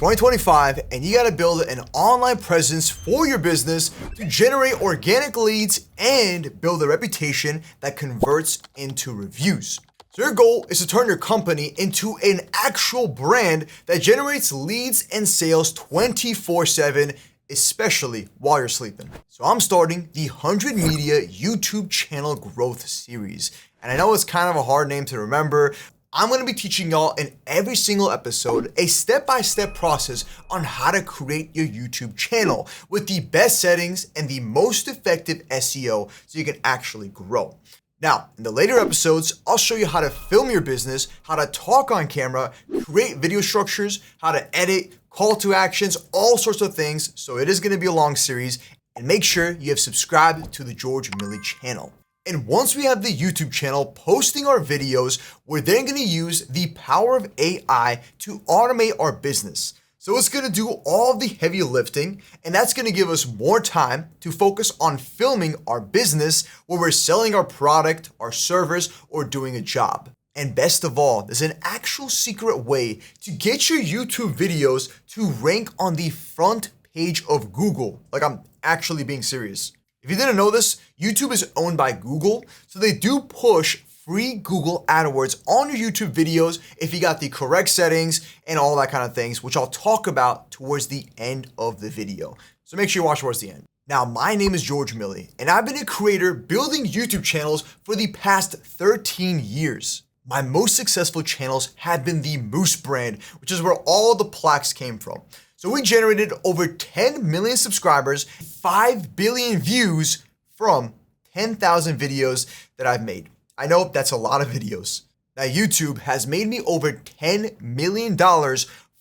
2025 and you got to build an online presence for your business to generate organic leads and build a reputation that converts into reviews. So your goal is to turn your company into an actual brand that generates leads and sales 24/7, especially while you're sleeping. So I'm starting the 100 Media YouTube channel growth series. And I know it's kind of a hard name to remember. I'm going to be teaching y'all in every single episode a step-by-step process on how to create your YouTube channel with the best settings and the most effective SEO so you can actually grow. Now, in the later episodes, I'll show you how to film your business, how to talk on camera, create video structures, how to edit, call to actions, all sorts of things. So it is going to be a long series, and make sure you have subscribed to the George Milli channel. And once we have the YouTube channel posting our videos, we're then going to use the power of AI to automate our business. So it's going to do all of the heavy lifting, and that's going to give us more time to focus on filming our business where we're selling our product, our service, or doing a job. And best of all, there's an actual secret way to get your YouTube videos to rank on the front page of Google. Like, I'm actually being serious. If you didn't know this, YouTube is owned by Google, so they do push free Google AdWords on your YouTube videos if you got the correct settings and all that kind of things, which I'll talk about towards the end of the video. So make sure you watch towards the end. Now, my name is George Milli, and I've been a creator building YouTube channels for the past 13 years. My most successful channels have been the Moose brand, which is where all the plaques came from. So we generated over 10 million subscribers, 5 billion views from 10,000 videos that I've made. I know that's a lot of videos. Now, YouTube has made me over $10 million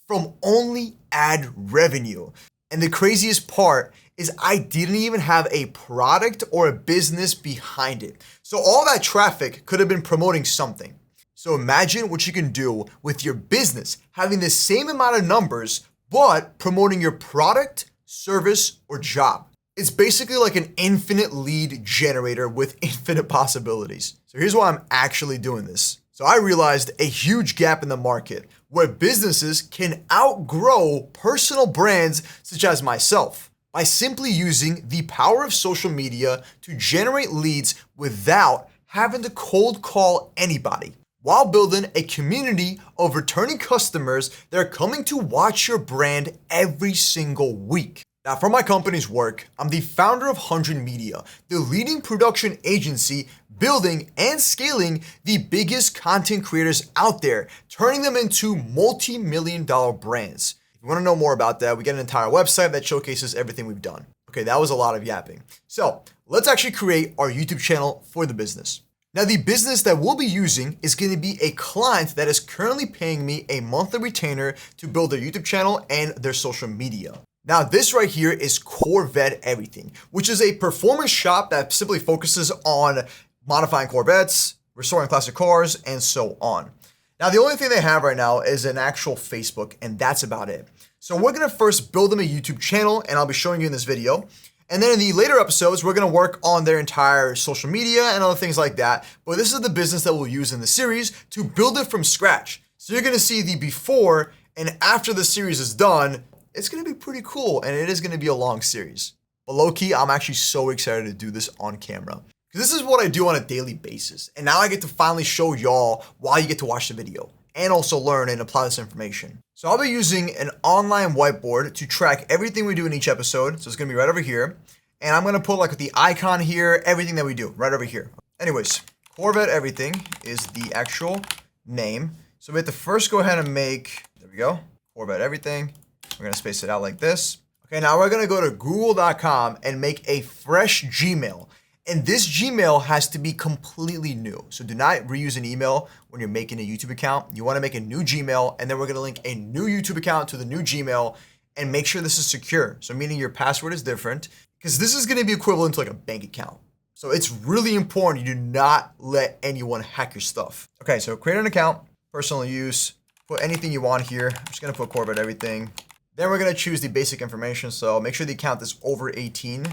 from only ad revenue. And the craziest part is I didn't even have a product or a business behind it. So all that traffic could have been promoting something. So imagine what you can do with your business, having the same amount of numbers, but promoting your product, service, or job. It's basically like an infinite lead generator with infinite possibilities. So here's why I'm actually doing this. So I realized a huge gap in the market where businesses can outgrow personal brands such as myself by simply using the power of social media to generate leads without having to cold call anybody, while building a community of returning customers that are coming to watch your brand every single week. Now, for my company's work, I'm the founder of 100 Media, the leading production agency building and scaling the biggest content creators out there, turning them into multi-million-dollar brands. If you want to know more about that, we get an entire website that showcases everything we've done. Okay, that was a lot of yapping. So let's actually create our YouTube channel for the business. Now, the business that we'll be using is going to be a client that is currently paying me a monthly retainer to build their YouTube channel and their social media. Now, this right here is Corvette Everything, which is a performance shop that simply focuses on modifying Corvettes, restoring classic cars, and so on. Now, the only thing they have right now is an actual Facebook, and that's about it. So we're going to first build them a YouTube channel, and I'll be showing you in this video. And then in the later episodes, we're going to work on their entire social media and other things like that. But this is the business that we'll use in the series to build it from scratch. So you're going to see the before and after the series is done. It's going to be pretty cool, and it is going to be a long series. But low-key, I'm actually so excited to do this on camera, because this is what I do on a daily basis. And now I get to finally show y'all why you get to watch the video and also learn and apply this information. So I'll be using an online whiteboard to track everything we do in each episode. So it's going to be right over here. And I'm going to put like the icon here, everything that we do right over here. Anyways, Corvette Everything is the actual name. So we have to first go ahead and make, there we go, Corvette Everything. We're going to space it out like this. Okay, now we're going to go to google.com and make a fresh Gmail. And this Gmail has to be completely new. So do not reuse an email when you're making a YouTube account. You want to make a new Gmail, and then we're going to link a new YouTube account to the new Gmail and make sure this is secure. So meaning your password is different, because this is going to be equivalent to like a bank account. So it's really important you do not let anyone hack your stuff. Okay, so create an account, personal use, put anything you want here. I'm just going to put Corvette Everything. Then we're going to choose the basic information. So make sure the account is over 18.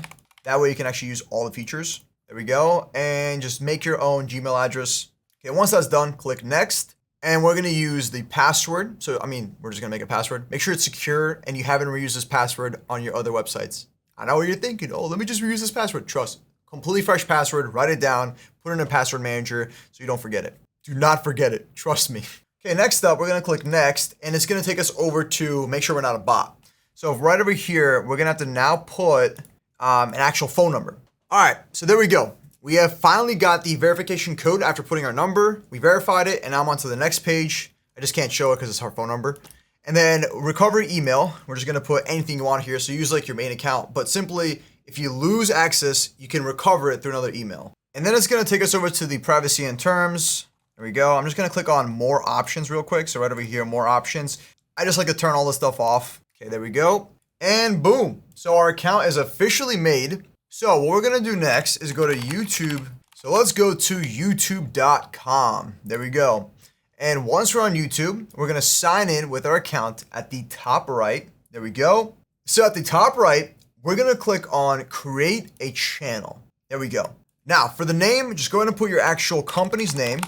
That way you can actually use all the features. There we go. And just make your own Gmail address. Okay, once that's done, click next. And we're gonna use the password. So, we're just gonna make a password. Make sure it's secure and you haven't reused this password on your other websites. I know what you're thinking. Oh, let me just reuse this password. Trust. Completely fresh password. Write it down. Put it in a password manager so you don't forget it. Do not forget it. Trust me. Okay, next up, we're gonna click next, and it's gonna take us over to make sure we're not a bot. So right over here, we're gonna have to now put an actual phone number. All right, so there we go. We have finally got the verification code after putting our number. We verified it, and now I'm on to the next page. I just can't show it because it's our phone number. And then recovery email. We're just gonna put anything you want here. So use like your main account, but simply if you lose access, you can recover it through another email. And then it's gonna take us over to the privacy and terms. There we go. I'm just gonna click on more options real quick. So right over here, more options. I just like to turn all this stuff off. Okay, there we go. And boom. So our account is officially made. So what we're gonna do next is go to YouTube. So let's go to youtube.com. There we go. And once we're on YouTube, we're gonna sign in with our account at the top right. There we go. So at the top right, we're gonna click on create a channel. There we go. Now for the name, just go ahead and put your actual company's name,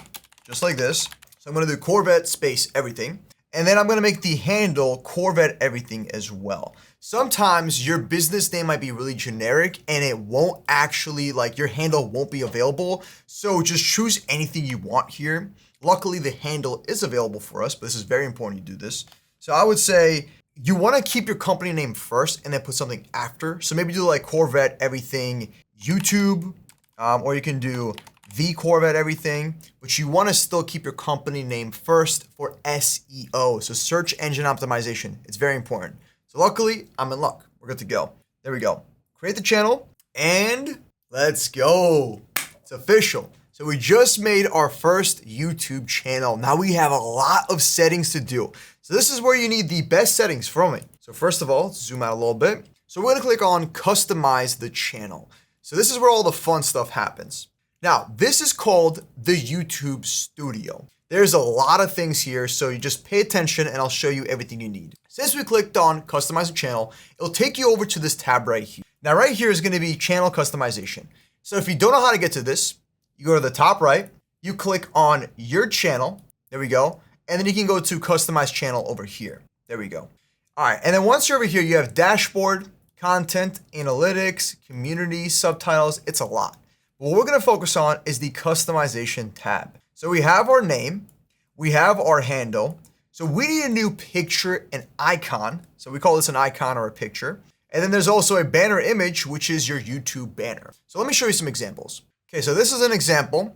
just like this. So I'm gonna do Corvette space everything. And then I'm gonna make the handle Corvette everything as well. Sometimes your business name might be really generic and it won't actually, like your handle won't be available. So just choose anything you want here. Luckily the handle is available for us, but this is very important you do this. So I would say you wanna keep your company name first and then put something after. So maybe do like Corvette everything YouTube, or you can do the Corvette everything, but you want to still keep your company name first for SEO. So search engine optimization. It's very important. So luckily, I'm in luck. We're good to go. There we go. Create the channel and let's go. It's official. So we just made our first YouTube channel. Now we have a lot of settings to do. So this is where you need the best settings from me. So first of all, let's zoom out a little bit. So we're going to click on customize the channel. So this is where all the fun stuff happens. Now, this is called the YouTube Studio. There's a lot of things here, so you just pay attention and I'll show you everything you need. Since we clicked on customize the channel, it'll take you over to this tab right here. Now, right here is gonna be channel customization. So if you don't know how to get to this, you go to the top right, you click on your channel, there we go, and then you can go to customize channel over here. There we go. All right, and then once you're over here, you have dashboard, content, analytics, community, subtitles, it's a lot. What we're gonna focus on is the customization tab. So we have our name, we have our handle. So we need a new picture and icon. So we call this an icon or a picture. And then there's also a banner image, which is your YouTube banner. So let me show you some examples. Okay, so this is an example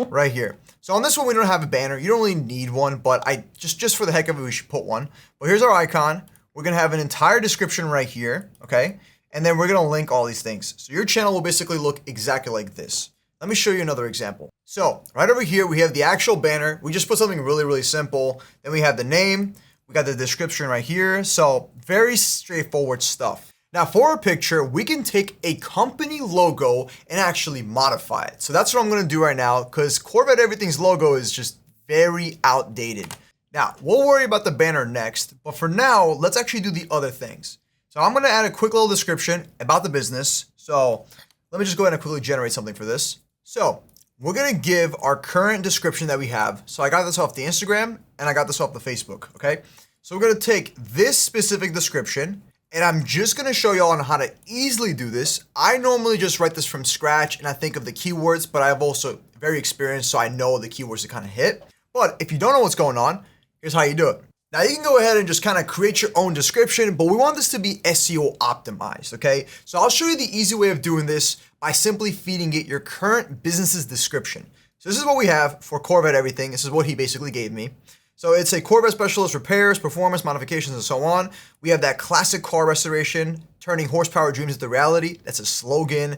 right here. So on this one, we don't have a banner. You don't really need one, but I just for the heck of it, we should put one. But here's our icon. We're gonna have an entire description right here, okay? And then we're gonna link all these things. So your channel will basically look exactly like this. Let me show you another example. So right over here, we have the actual banner. We just put something really, really simple. Then we have the name. We got the description right here. So very straightforward stuff. Now for a picture, we can take a company logo and actually modify it. So that's what I'm gonna do right now because Corvette Everything's logo is just very outdated. Now, we'll worry about the banner next, but for now, let's actually do the other things. So I'm gonna add a quick little description about the business. So let me just go ahead and quickly generate something for this. So we're gonna give our current description that we have. So I got this off the Instagram and I got this off the Facebook, okay? So we're gonna take this specific description and I'm just gonna show y'all on how to easily do this. I normally just write this from scratch and I think of the keywords, but I'm also very experienced so I know the keywords to kind of hit. But if you don't know what's going on, here's how you do it. Now you can go ahead and just kind of create your own description, but we want this to be SEO optimized, okay? So I'll show you the easy way of doing this by simply feeding it your current business's description. So this is what we have for Corvette Everything. This is what he basically gave me. So it's a Corvette specialist, repairs, performance, modifications, and so on. We have that classic car restoration, turning horsepower dreams into reality. That's a slogan,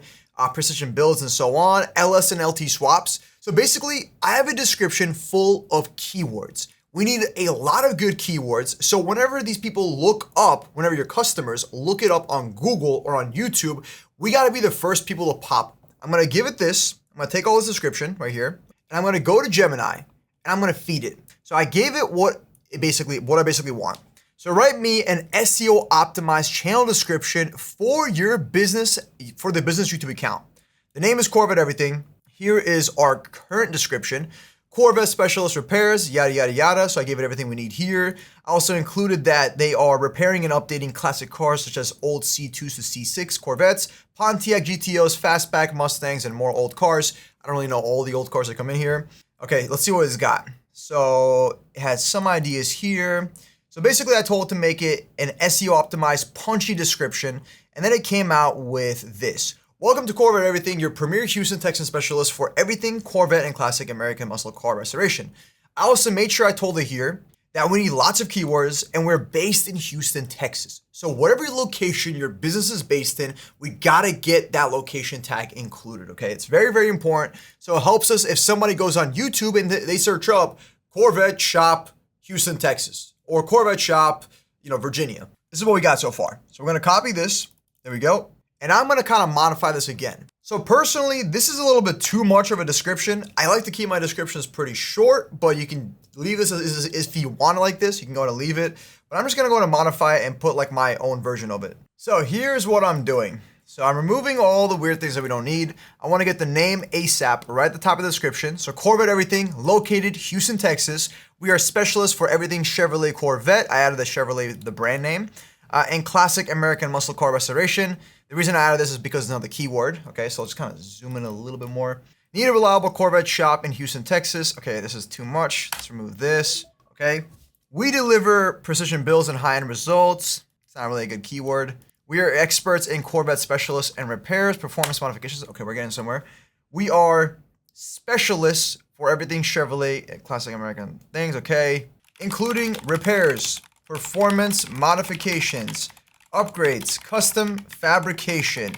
precision builds, and so on. LS and LT swaps. So basically, I have a description full of keywords. We need a lot of good keywords. So whenever these people look up, whenever your customers look it up on Google or on YouTube, we gotta be the first people to pop. I'm gonna give it this. I'm gonna take all this description right here, and I'm gonna go to Gemini, and I'm gonna feed it. So I gave it what I basically want. So write me an SEO optimized channel description for your business, for the business YouTube account. The name is Corvette Everything. Here is our current description. Corvette specialist repairs, yada, yada, yada. So I gave it everything we need here. I also included that they are repairing and updating classic cars such as old C2s to C6 Corvettes, Pontiac GTOs, Fastback Mustangs, and more old cars. I don't really know all the old cars that come in here. Okay, let's see what it's got. So it has some ideas here. So basically I told it to make it an SEO optimized, punchy description. And then it came out with this. Welcome to Corvette Everything, your premier Houston, Texas specialist for everything Corvette and classic American muscle car restoration. I also made sure I told it here that we need lots of keywords and we're based in Houston, Texas. So whatever location your business is based in, we gotta get that location tag included, okay? It's very, very important. So it helps us if somebody goes on YouTube and they search up Corvette Shop Houston, Texas, or Corvette Shop, Virginia. This is what we got so far. So we're gonna copy this. There we go. And I'm gonna kind of modify this again. So personally, this is a little bit too much of a description. I like to keep my descriptions pretty short, but you can leave this as if you want it like this, you can go and leave it. But I'm just gonna go and modify it and put like my own version of it. So here's what I'm doing. So I'm removing all the weird things that we don't need. I wanna get the name ASAP right at the top of the description. So Corvette Everything, located Houston, Texas. We are specialists for everything Chevrolet Corvette. I added the Chevrolet, the brand name, and classic American muscle car restoration. The reason I added this is because it's another keyword. Okay, so let's kind of zoom in a little bit more. Need a reliable Corvette shop in Houston, Texas. Okay, this is too much. Let's remove this. Okay. We deliver precision builds and high-end results. It's not really a good keyword. We are experts in Corvette specialists and repairs, performance modifications. Okay, we're getting somewhere. We are specialists for everything Chevrolet, classic American things. Okay, including repairs, performance modifications, upgrades, custom fabrication,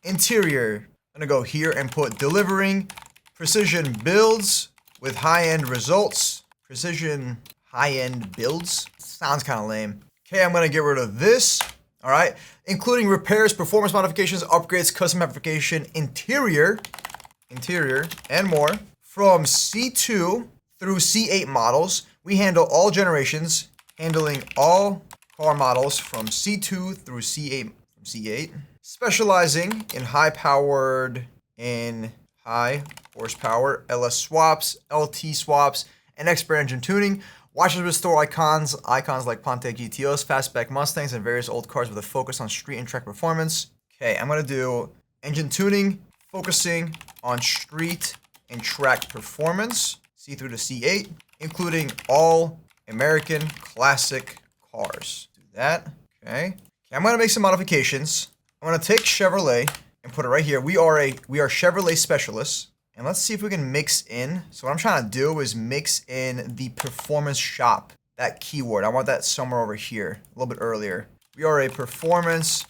interior. I'm gonna go here and put delivering precision builds with high-end results. Precision high-end builds. Sounds kind of lame. Okay, I'm gonna get rid of this. All right, including repairs, performance modifications, upgrades, custom fabrication, interior, and more. From C2 through C8 models, we handle all generations, handling all car models from C2 through C8, specializing in high horsepower LS swaps, LT swaps, and expert engine tuning. Watch us restore icons like Pontiac GTOs, Fastback Mustangs, and various old cars with a focus on street and track performance. Okay, I'm gonna do engine tuning, focusing on street and track performance, C through to C8, including all American classic cars. Do that. Okay, I'm gonna make some modifications. I'm gonna take Chevrolet and put it right here. We are Chevrolet specialists. And let's see if we can mix in. So what I'm trying to do is mix in the performance shop, that keyword. I want that somewhere over here, a little bit earlier. We are a performance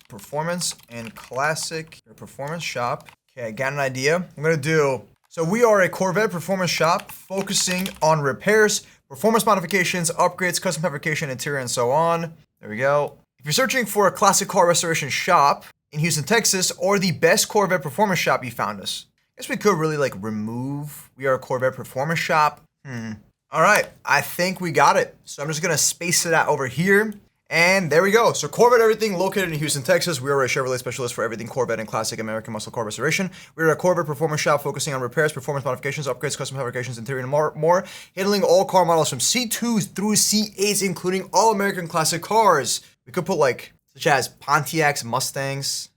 and classic performance shop. Okay, I got an idea. I'm gonna do, so we are a Corvette performance shop focusing on repairs, performance modifications, upgrades, custom fabrication, interior, and so on. There we go. If you're searching for a classic car restoration shop in Houston, Texas, or the best Corvette performance shop, you found us. I guess we could really remove, we are a Corvette performance shop. All right, I think we got it. So I'm just gonna space it out over here. And there we go. So Corvette Everything, located in Houston, Texas. We are a Chevrolet specialist for everything Corvette and classic American muscle car restoration. We are a Corvette performance shop focusing on repairs, performance modifications, upgrades, custom fabrications, interior, and more. Handling all car models from C2s through C8s, including all American classic cars. We could put such as Pontiacs, Mustangs,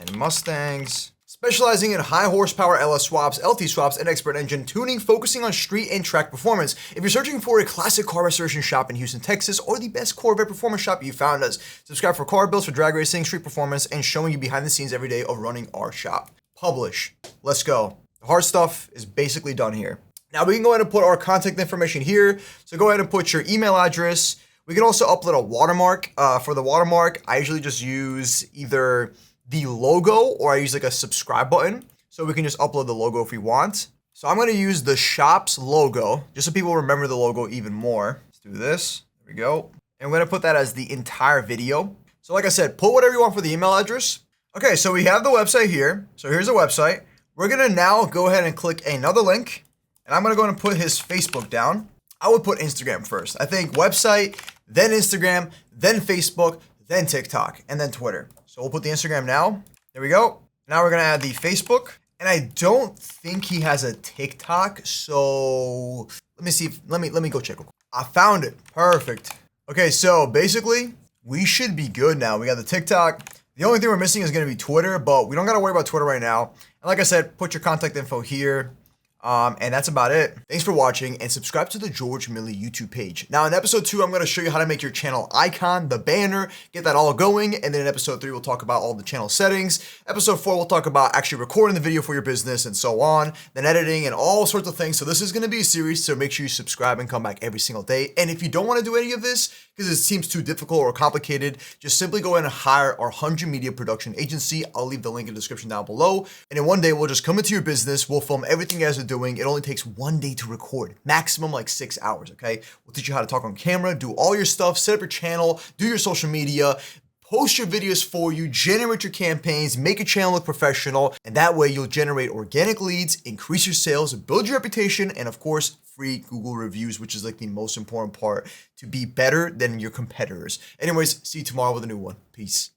and Mustangs, specializing in high horsepower LS swaps, LT swaps, and expert engine tuning, focusing on street and track performance. If you're searching for a classic car restoration shop in Houston, Texas, or the best Corvette performance shop, you found us. Subscribe for car builds, for drag racing, street performance, and showing you behind the scenes every day of running our shop. Publish. Let's go. The hard stuff is basically done here. Now we can go ahead and put our contact information here. So go ahead and put your email address. We can also upload a watermark. For the watermark, I usually just use either the logo or I use a subscribe button. So we can just upload the logo if we want. So I'm gonna use the shop's logo, just so people remember the logo even more. Let's do this, there we go. And we're gonna put that as the entire video. So like I said, put whatever you want for the email address. Okay, so we have the website here. So here's the website. We're gonna now go ahead and click another link, and I'm gonna go and put his Facebook down. I would put Instagram first. I think website, then Instagram, then Facebook, then TikTok, and then Twitter. So we'll put the Instagram now. There we go. Now we're gonna add the Facebook. And I don't think he has a TikTok, so let me see if, let me go check real quick. I found it. Perfect. Okay, so basically, we should be good now. We got the TikTok. The only thing we're missing is going to be Twitter, but we don't got to worry about Twitter right now. And like I said, put your contact info here. And that's about it. Thanks for watching and subscribe to the George Milli YouTube page. Now in episode 2, I'm going to show you how to make your channel icon, the banner, get that all going. And then in episode 3, we'll talk about all the channel settings. Episode 4, we'll talk about actually recording the video for your business and so on, then editing and all sorts of things. So this is going to be a series, so make sure you subscribe and come back every single day. And if you don't want to do any of this, because it seems too difficult or complicated, just simply go ahead and hire our 100 Media Production Agency. I'll leave the link in the description down below. And in one day, we'll just come into your business. We'll film everything you guys are doing. It only takes 1 day to record, maximum like 6 hours, okay? We'll teach you how to talk on camera, do all your stuff, set up your channel, do your social media, post your videos for you, generate your campaigns, make your channel look professional, and that way you'll generate organic leads, increase your sales, build your reputation, and of course, free Google reviews, which is like the most important part to be better than your competitors. Anyways, see you tomorrow with a new one. Peace.